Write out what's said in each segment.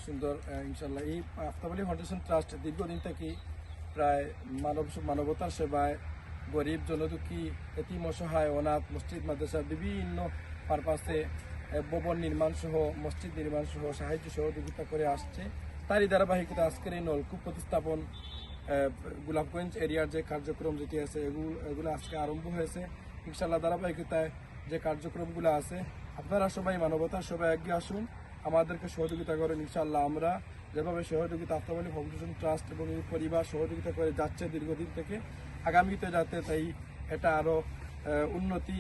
সুন্দর ইনশাল্লাহ। এই আফতাব আলী ফাউন্ডেশন ট্রাস্ট দীর্ঘদিন থেকে প্রায় মানবতার সেবায় গরিব জনদুঃখী এতিম অসহায় অনাথ মসজিদ মাদ্রাসা বিভিন্ন পারপাসে ভবন নির্মাণ সহ মসজিদ নির্মাণ সহ সাহায্য সহযোগিতা করে আসছে। তারই ধারাবাহিকতা আজকের এই নলকূপ প্রতিস্থাপন গোলাপগঞ্জ এরিয়ার যে কার্যক্রম যেটি আছে এগুলো আজকে আরম্ভ হয়েছে। ইনশাল্লাহ ধারাবাহিকতায় যে কার্যক্রমগুলো আছে আপনারা সবাই মানবতার সবাই এগিয়ে আসুন, আমাদেরকে সহযোগিতা করেন। ইনশাল্লাহ আমরা যেভাবে সহযোগিতা আফতাব আলী ফাউন্ডেশন ট্রাস্ট এবং এই পরিবার সহযোগিতা করে যাচ্ছে দীর্ঘদিন থেকে, আগামীতে যাতে তাই এটা আরও উন্নতি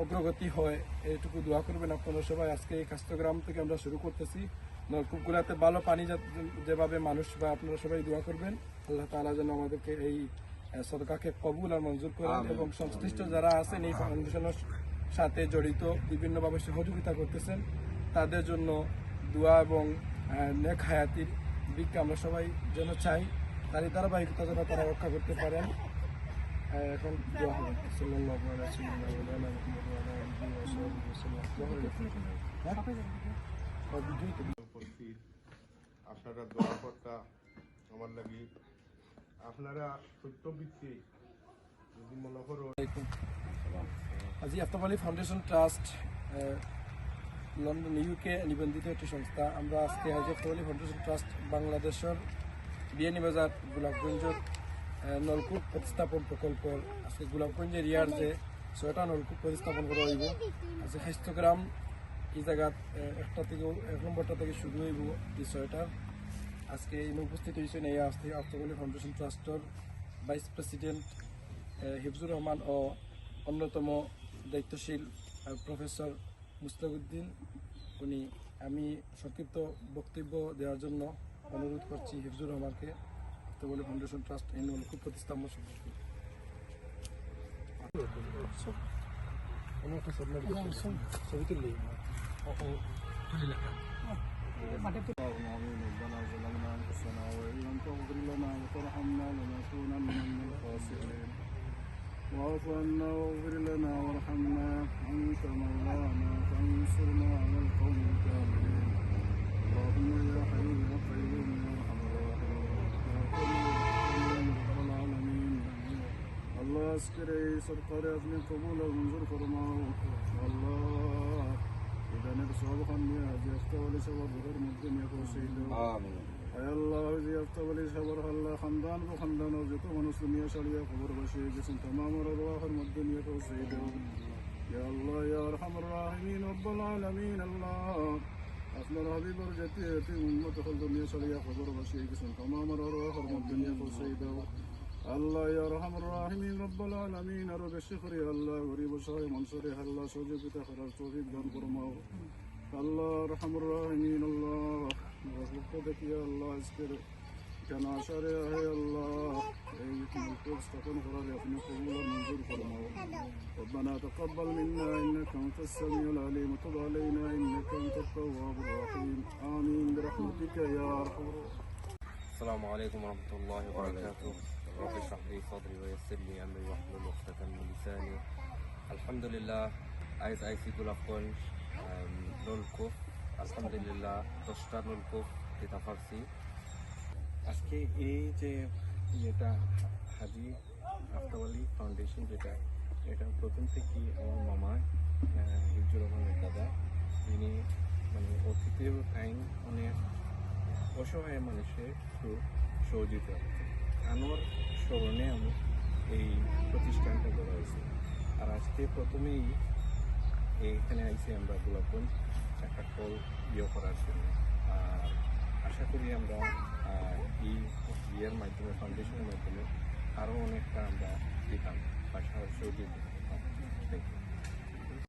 অগ্রগতি হয় এইটুকু দোয়া করবেন আপনারা সবাই। আজকে এই কাস্তগ্রাম থেকে আমরা শুরু করতেছি। নলকূপগুলোতে ভালো পানি যেভাবে মানুষ বা আপনারা সবাই দোয়া করবেন আল্লাহ তাআলা যেন আমাদেরকে এই সদকাকে কবুল আর মঞ্জুর করেন এবং সংশ্লিষ্ট যারা আছেন এই ফাউন্ডেশনের সাথে জড়িত বিভিন্নভাবে সহযোগিতা করতেছেন তাদের জন্য দোয়া এবং নেক হায়াতির দিককে আমরা সবাই যেন চাই, তারই ধারাবাহিকতা যেন তারা রক্ষা করতে পারেন। এখন দোয়া হবে সাল্লাল্লাহু আলাইহি উপস্থিত আপনারা দোয়া কর্তা আমার লাগি আপনারা সত্যভিত্তিক যদি মনে করো। আজি Aftab Ali foundation trust London UK নিবন্ধিত একটি সংস্থা। আমরা আজকে আজি আফতাব আলী ফাউন্ডেশন ট্রাস্ট বাংলাদেশের বিয়ানীবাজার গোলাপগঞ্জের নলকূপ প্রতিস্থাপন প্রকল্প আজকে গোলাপগঞ্জ এরিয়ার যে 6টা নলকূপ প্রতিস্থাপন করা হইব। আজকে স্বাস্থ্যগ্রাম এই জায়গাত 1 নম্বরটা থেকে শুরু হইব এই 6টার। আজকে এই উপস্থিত হয়েছেন এই আফতাব আলী ফাউন্ডেশন ট্রাস্টের ভাইস প্রেসিডেন্ট হিফজুর রহমান ও অন্যতম দায়িত্বশীল প্রফেসর মুস্তাকুদ্দিন। উনি আমি সংক্ষিপ্ত বক্তব্য দেওয়ার জন্য অনুরোধ করছি হিফজুর রহমানকে আফতাব আলী ফাউন্ডেশন ট্রাস্ট এই নলকূপ প্রতিস্থাপন সম্পর্কে। ছবি তুললি واعف عنا واغفر لنا وارحمنا أنت مولانا فانصرنا على القوم الكافرين اللهم يا حي يا قيوم يا أرحم الراحمين يا رب العالمين الله اسكري سرقاري أفني قبول منظر فرماه الله إذا نرسل خني هذه أفتوى لسوى بغير مدن يقول سيده آمين يا الله إذا أفتوى لسوى الله خمدان بخمدان وزيته ونسلمي شريا قبر بشيء جسم تمام رضواه المدن يقول سيده يا الله يا أرحم الراحمين رب العالمين الله أفضل حبيب رجتي يتي أمة خلدني شريا قبر بشيء جسم تمام رضواه المدن يقول سيده الله يا أرحم الراحمين رب العالمين رب الشكر يا الله غريب الشاي منصور يا الله سوجي بتخرج توفيق دان فرماو الله أرحم الراحمين الله وفقدك يا الله اسكر كان عشر يا الله أيك ملكوت استقن قرار يفني قبول منظور فرماو ربنا تقبل منا إنك أنت السميع العليم وتب علينا إنك أنت التواب الرحيم آمين برحمتك يا أرحم الراحمين. السلام عليكم ورحمة الله وبركاته. رب اشرح لي صدري ويسر لي أمري واحلل عقدة من لساني. الحمد لله আইজ আইসি গোলাপগঞ্জ নলকূপ আলহামদুলিল্লাহ 10টা নলকূপ দিতে পারছি। আজকে এই যে যেটা হাজি আফতাব আলী ফাউন্ডেশন এটা প্রথম থেকেই আমার মামা হিফজুর রহমানের দাদা, তিনি মানে অতীতেও টাইম অনেক অসহায় মানুষের একটু সহযোগিতা করতেন। আমার স্মরণে আমি এই প্রতিষ্ঠানটা করা হয়েছে। আর আজকে প্রথমেই এখানে আইসি আমরা গোলাপগঞ্জ একটা কল করার জন্য। আর আশা করি আমরা এই ইয়ের মাধ্যমে ফাউন্ডেশনের মাধ্যমে আরও অনেকটা আমরা দিতাম বা সাহায্য দিতাম। Thank you.